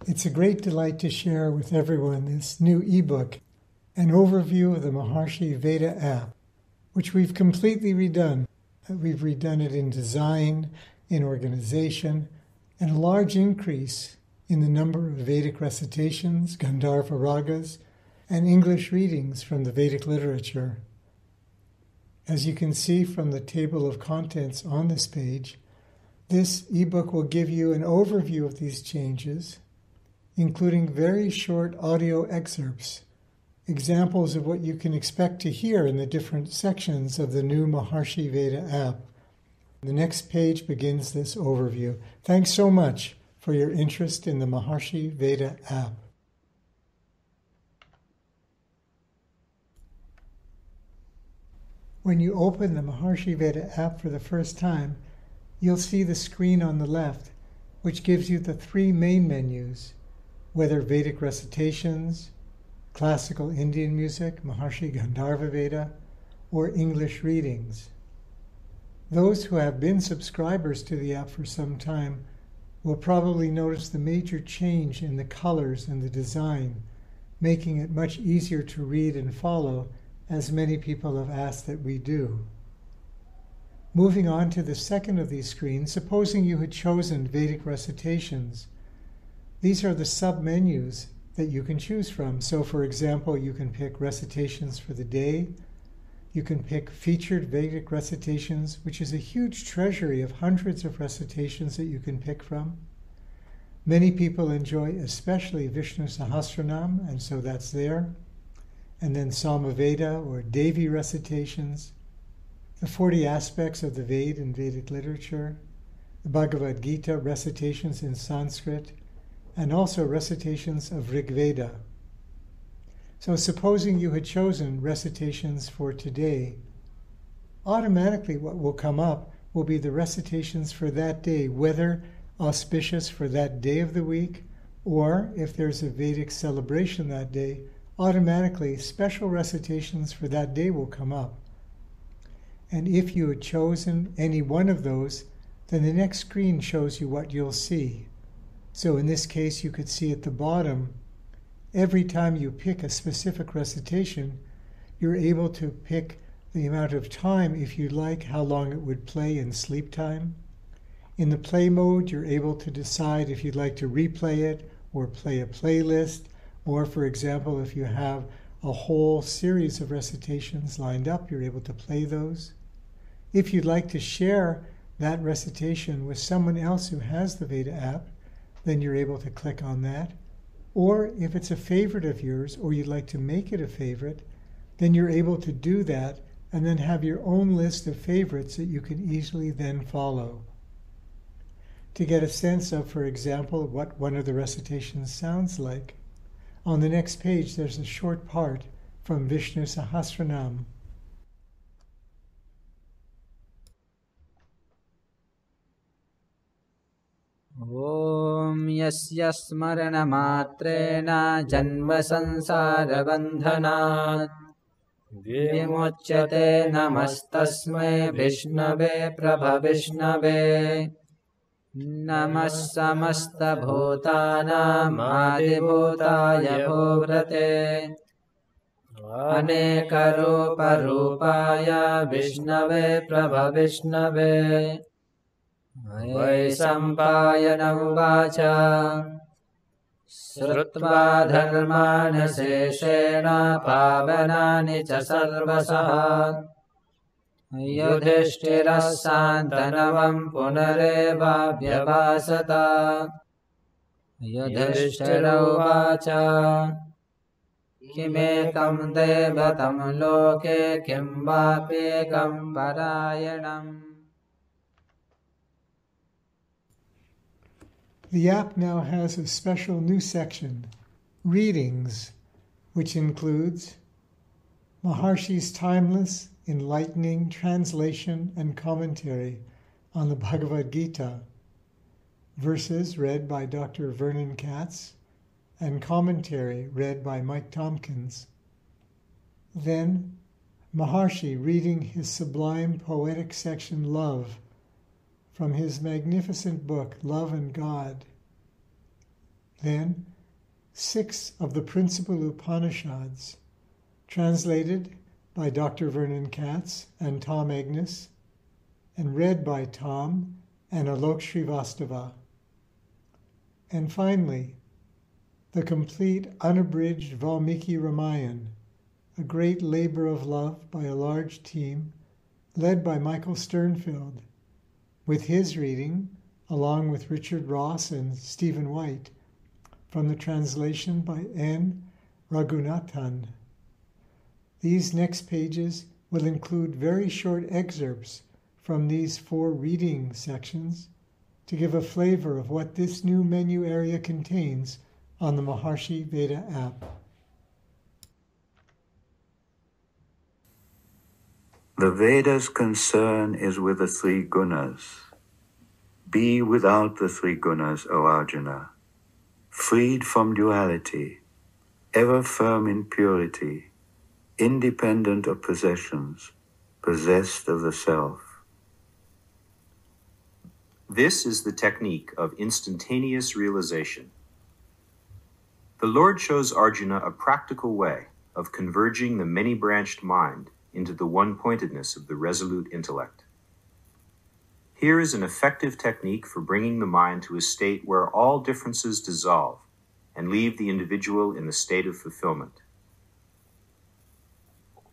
It's a great delight to share with everyone this new ebook, an overview of the Maharishi Veda App, which we've completely redone. We've redone it in design, in organization, and a large increase in the number of Vedic recitations, Gandharva ragas, and English readings from the Vedic literature. As you can see from the table of contents on this page, this ebook will give you an overview of these changes, including very short audio excerpts, examples of what you can expect to hear in the different sections of the new Maharishi Veda app. The next page begins this overview. Thanks so much for your interest in the Maharishi Veda app. When you open the Maharishi Veda app for the first time, you'll see the screen on the left, which gives you the three main menus, whether Vedic recitations, classical Indian music, Maharishi Gandharva Veda, or English readings. Those who have been subscribers to the app for some time will probably notice the major change in the colors and the design, making it much easier to read and follow, as many people have asked that we do. Moving on to the second of these screens, supposing you had chosen Vedic recitations, these are the sub-menus that you can choose from. So, for example, you can pick recitations for the day. You can pick featured Vedic recitations, which is a huge treasury of hundreds of recitations that you can pick from. Many people enjoy especially Vishnu Sahasranam, and so that's there. And then Samaveda or Devi recitations, the 40 aspects of the Veda and Vedic literature, the Bhagavad Gita recitations in Sanskrit, and also recitations of Rig Veda. So supposing you had chosen recitations for today, automatically what will come up will be the recitations for that day, whether auspicious for that day of the week, or if there's a Vedic celebration that day, automatically special recitations for that day will come up. And if you had chosen any one of those, then the next screen shows you what you'll see. So in this case, you could see at the bottom, every time you pick a specific recitation, you're able to pick the amount of time, if you like, how long it would play in sleep time. In the play mode, you're able to decide if you'd like to replay it or play a playlist, or, for example, if you have a whole series of recitations lined up, you're able to play those. If you'd like to share that recitation with someone else who has the Veda app, then you're able to click on that. Or if it's a favorite of yours, or you'd like to make it a favorite, then you're able to do that and then have your own list of favorites that you can easily then follow. To get a sense of, for example, what one of the recitations sounds like, on the next page there's a short part from Vishnu Sahasranam. Om yasya smarana matrena janma sansara bandhanat vimochyate namastasmai vishnave prabha vishnave namah samasta bhutanam adibhutaya bhuvrate aneka rupa rupaya vishnave prabha vishnave Vaisampayana uvacha Srutva dharmana seshena pavanani cha sarvasaha Yudhishthira santanavam punareva vyavasata Yudhishthira uvacha Kimekam devatam loke kim vapekam parayanam. The app now has a special new section, Readings, which includes Maharishi's timeless, enlightening translation and commentary on the Bhagavad Gita, verses read by Dr. Vernon Katz, and commentary read by Mike Tompkins. Then, Maharishi reading his sublime poetic section, Love, from his magnificent book, Love and God. Then, 6 of the principal Upanishads, translated by Dr. Vernon Katz and Tom Agnes, and read by Tom and Alok Srivastava. And finally, the complete unabridged Valmiki Ramayan, a great labor of love by a large team led by Michael Sternfeld, with his reading, along with Richard Ross and Stephen White, from the translation by N. Raghunathan. These next pages will include very short excerpts from these 4 reading sections to give a flavor of what this new menu area contains on the Maharishi Veda app. The Veda's concern is with the 3 gunas. Be without the 3 gunas, O Arjuna, freed from duality, ever firm in purity, independent of possessions, possessed of the self. This is the technique of instantaneous realization. The Lord shows Arjuna a practical way of converging the many-branched mind into the one-pointedness of the resolute intellect. Here is an effective technique for bringing the mind to a state where all differences dissolve and leave the individual in the state of fulfillment.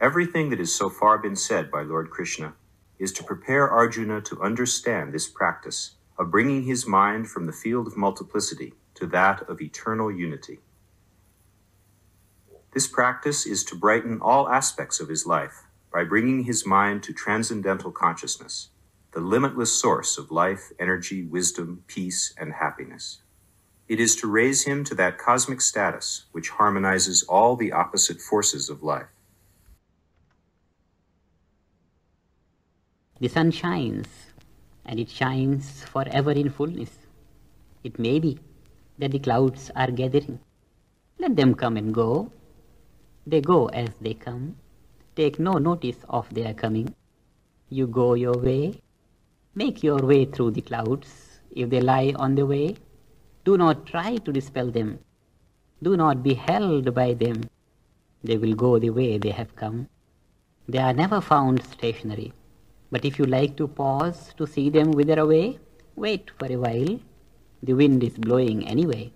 Everything that has so far been said by Lord Krishna is to prepare Arjuna to understand this practice of bringing his mind from the field of multiplicity to that of eternal unity. This practice is to brighten all aspects of his life by bringing his mind to transcendental consciousness, the limitless source of life, energy, wisdom, peace, and happiness. It is to raise him to that cosmic status which harmonizes all the opposite forces of life. The sun shines, and it shines forever in fullness. It may be that the clouds are gathering. Let them come and go. They go as they come. Take no notice of their coming. You go your way. Make your way through the clouds. If they lie on the way, do not try to dispel them. Do not be held by them. They will go the way they have come. They are never found stationary. But if you like to pause to see them wither away, wait for a while. The wind is blowing anyway.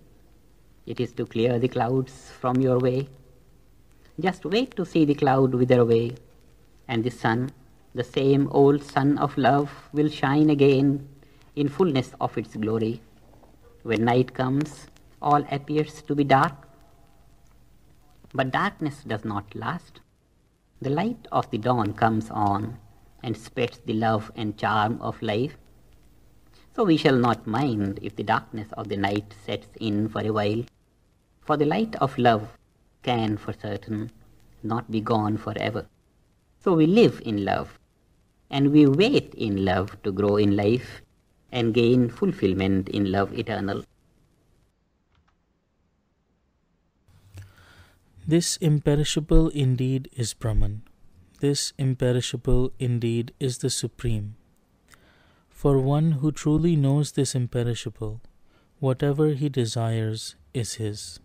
It is to clear the clouds from your way. Just wait to see the cloud wither away, and the sun, the same old sun of love, will shine again in fullness of its glory. When night comes, all appears to be dark. But darkness does not last. The light of the dawn comes on and spreads the love and charm of life. So we shall not mind if the darkness of the night sets in for a while, for the light of love can for certain not be gone forever. So we live in love, and we wait in love to grow in life and gain fulfillment in love eternal. This imperishable indeed is Brahman. This imperishable indeed is the Supreme. For one who truly knows this imperishable, whatever he desires is his.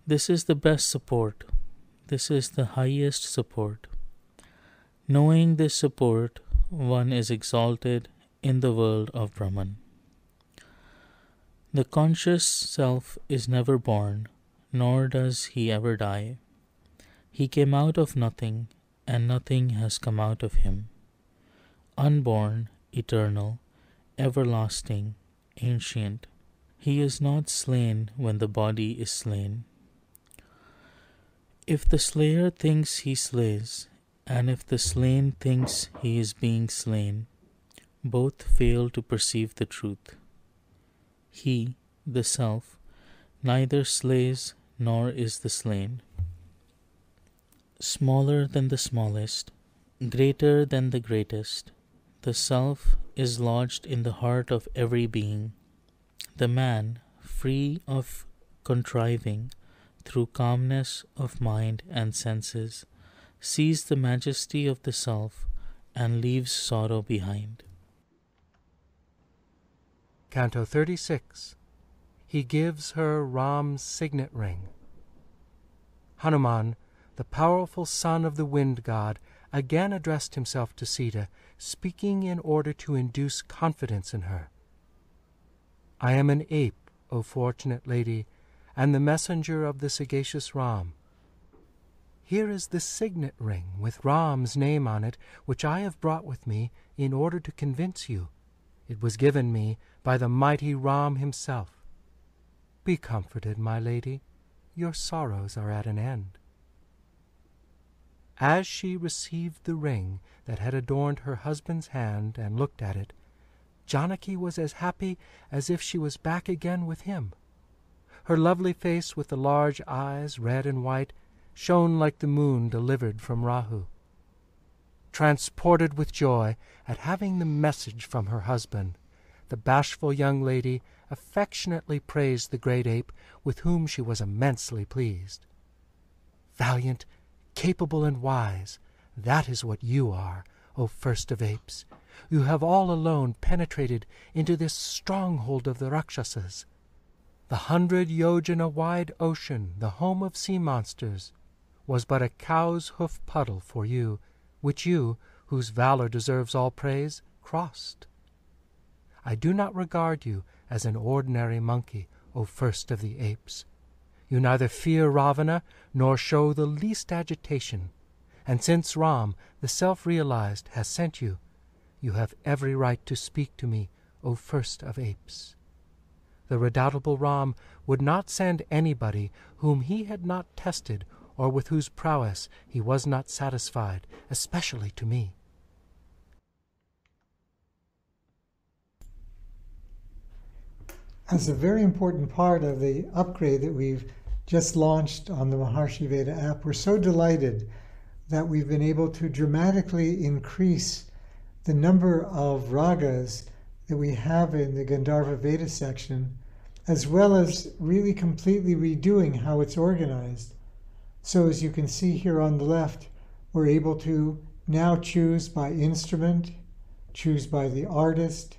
This is the best support. This is the highest support. Knowing this support, one is exalted in the world of Brahman. The conscious self is never born, nor does he ever die. He came out of nothing, and nothing has come out of him. Unborn, eternal, everlasting, ancient. He is not slain when the body is slain. If the slayer thinks he slays, and if the slain thinks he is being slain, both fail to perceive the truth. He, the self, neither slays nor is the slain. Smaller than the smallest, greater than the greatest, the self is lodged in the heart of every being. The man, free of contriving, through calmness of mind and senses, sees the majesty of the self and leaves sorrow behind. Canto 36. he gives her Ram's signet ring. Hanuman, the powerful son of the wind god, again addressed himself to Sita, speaking in order to induce confidence in her. I am an ape, O fortunate lady, and the messenger of the sagacious Ram. Here is the signet ring with Ram's name on it, which I have brought with me in order to convince you. It was given me by the mighty Ram himself. Be comforted, my lady. Your sorrows are at an end. As she received the ring that had adorned her husband's hand and looked at it, Janaki was as happy as if she was back again with him. Her lovely face with the large eyes, red and white, shone like the moon delivered from Rahu. Transported with joy at having the message from her husband, the bashful young lady affectionately praised the great ape, with whom she was immensely pleased. Valiant, capable, and wise, that is what you are, O first of apes. You have all alone penetrated into this stronghold of the Rakshasas, the 100 yojana wide ocean, the home of sea monsters, was but a cow's hoof puddle for you, which you, whose valor deserves all praise, crossed. I do not regard you as an ordinary monkey, O first of the apes. You neither fear Ravana nor show the least agitation, and since Ram, the self-realized, has sent you, you have every right to speak to me, O first of apes. The redoubtable Ram would not send anybody whom he had not tested or with whose prowess he was not satisfied, especially to me. As a very important part of the upgrade that we've just launched on the Maharishi Veda app, we're so delighted that we've been able to dramatically increase the number of ragas that we have in the Gandharva Veda section, as well as really completely redoing how it's organized. So as you can see here on the left, we're able to now choose by instrument, choose by the artist,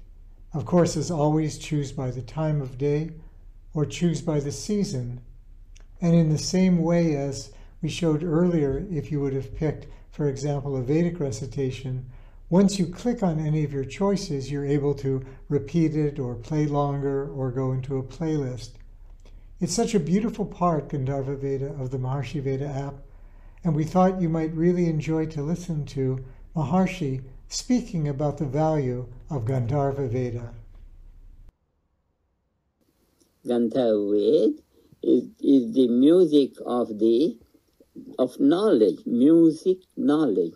of course, as always, choose by the time of day, or choose by the season. And in the same way as we showed earlier, if you would have picked, for example, a Vedic recitation, once you click on any of your choices, you're able to repeat it or play longer or go into a playlist. It's such a beautiful part, Gandharva Veda, of the Maharishi Veda app, and we thought you might really enjoy to listen to Maharishi speaking about the value of Gandharva Veda. Gandharva Veda is the music of knowledge, music, knowledge.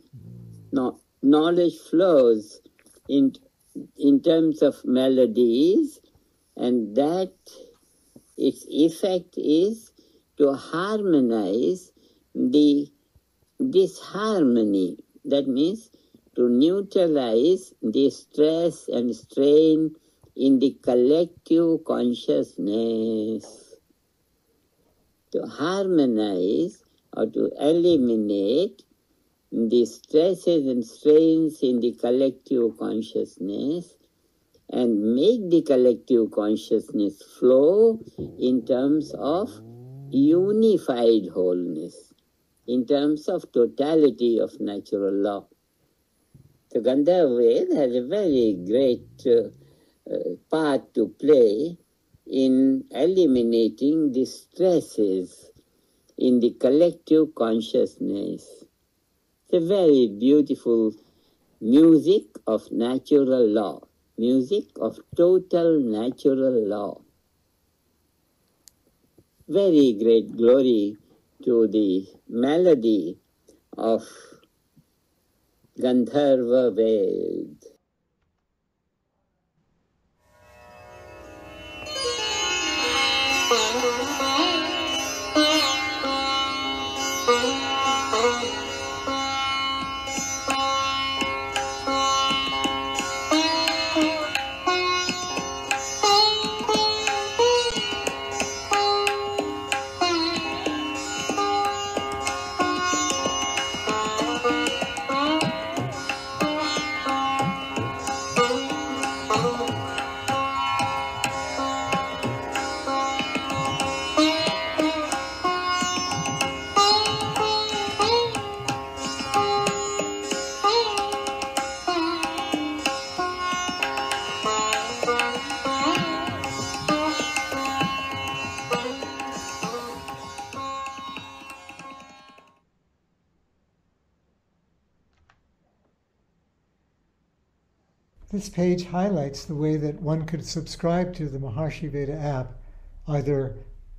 Knowledge flows in terms of melodies, and that its effect is to harmonize the disharmony. That means to neutralize the stress and strain in the collective consciousness. To harmonize or to eliminate the stresses and strains in the collective consciousness and make the collective consciousness flow in terms of unified wholeness, in terms of totality of natural law. The Gandharva Veda has a very great part to play in eliminating the stresses in the collective consciousness. It's a very beautiful music of natural law, music of total natural law. Very great glory to the melody of Gandharva Veda. This page highlights the way that one could subscribe to the Maharishi Veda app, either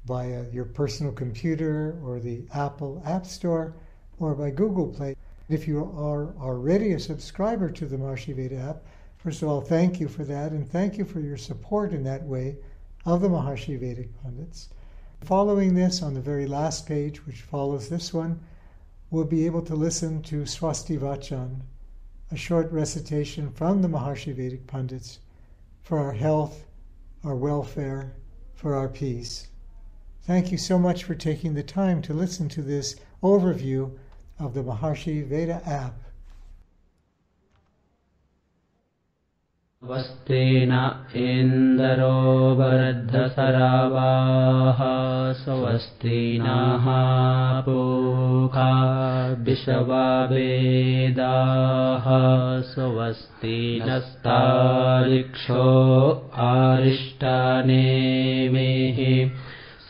via your personal computer or the Apple App Store or by Google Play. If you are already a subscriber to the Maharishi Veda app, first of all, thank you for that, and thank you for your support in that way of the Maharishi Vedic Pundits. Following this, on the very last page, which follows this one, we'll be able to listen to Swasti Vachan, a short recitation from the Maharishi Vedic Pundits for our health, our welfare, for our peace. Thank you so much for taking the time to listen to this overview of the Maharishi Veda app. Svastina indaro vardhasaravaha svastinaha pukha vishavavedaha svastinastariksho arishthanemehi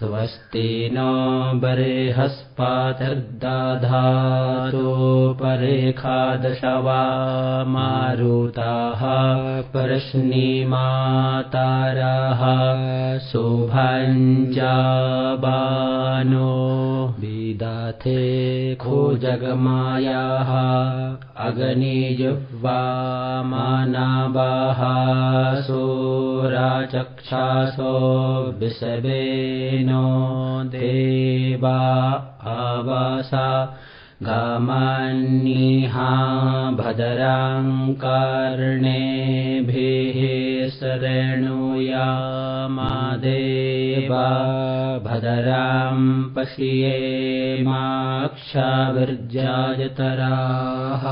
स्वस्तिनो बृहस्पतिर्दधातु परेखादशवा मारुताः परश्नीमातारः शुभञ्जाबानो विदथे खोजगमायाः अग्निजिह्वा मानवाः सूराचक्षासो विषवेन देवा आवासा गामन्निहा भद्रां कर्णेभिः शृणुयामा देवा भद्रां पश्येमाक्षाविर्जायतराः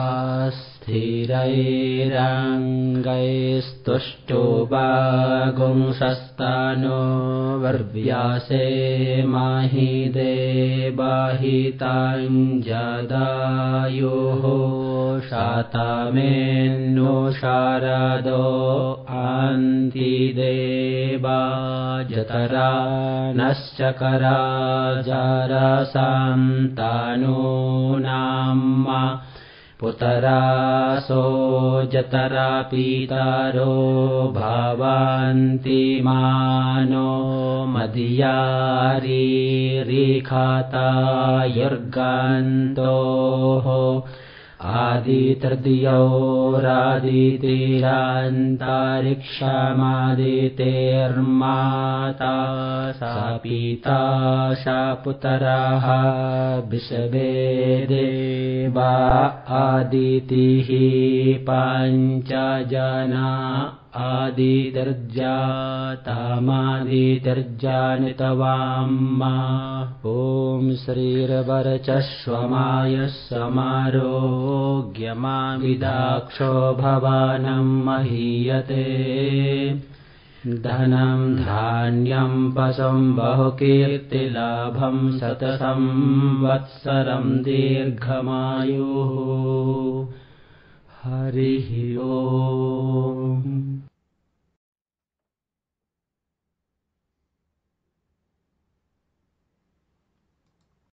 स्थिरैरङ्गैस्तुष्टुवागुंसस्तानो वर्व्यासे माहि देवाहिताञ्जदायुः शातामेन्नो शारदो अन्ति देवा जतरा नश्चकरा जरसान्तानो नाम्मा पुतरासो जतरा पीतारो भवन्ति मानो मदीयारी रेखाता यर्गन्तोः आदितृतीयोरादितिरान्तरिक्षमादितेर्माता सा पीता सा पुतराः विषवे देवा आदितिः पञ्चजना आदितिर्जातामादितिर्जानितवाम्मा ॐ श्रीरवरचश्वमाय समारोग्यमाविदाक्षो भवानं महीयते धनं धान्यं पशुं बहुकीर्तिलाभं शतसंवत्सरं दीर्घमायुः हरिः ओम्।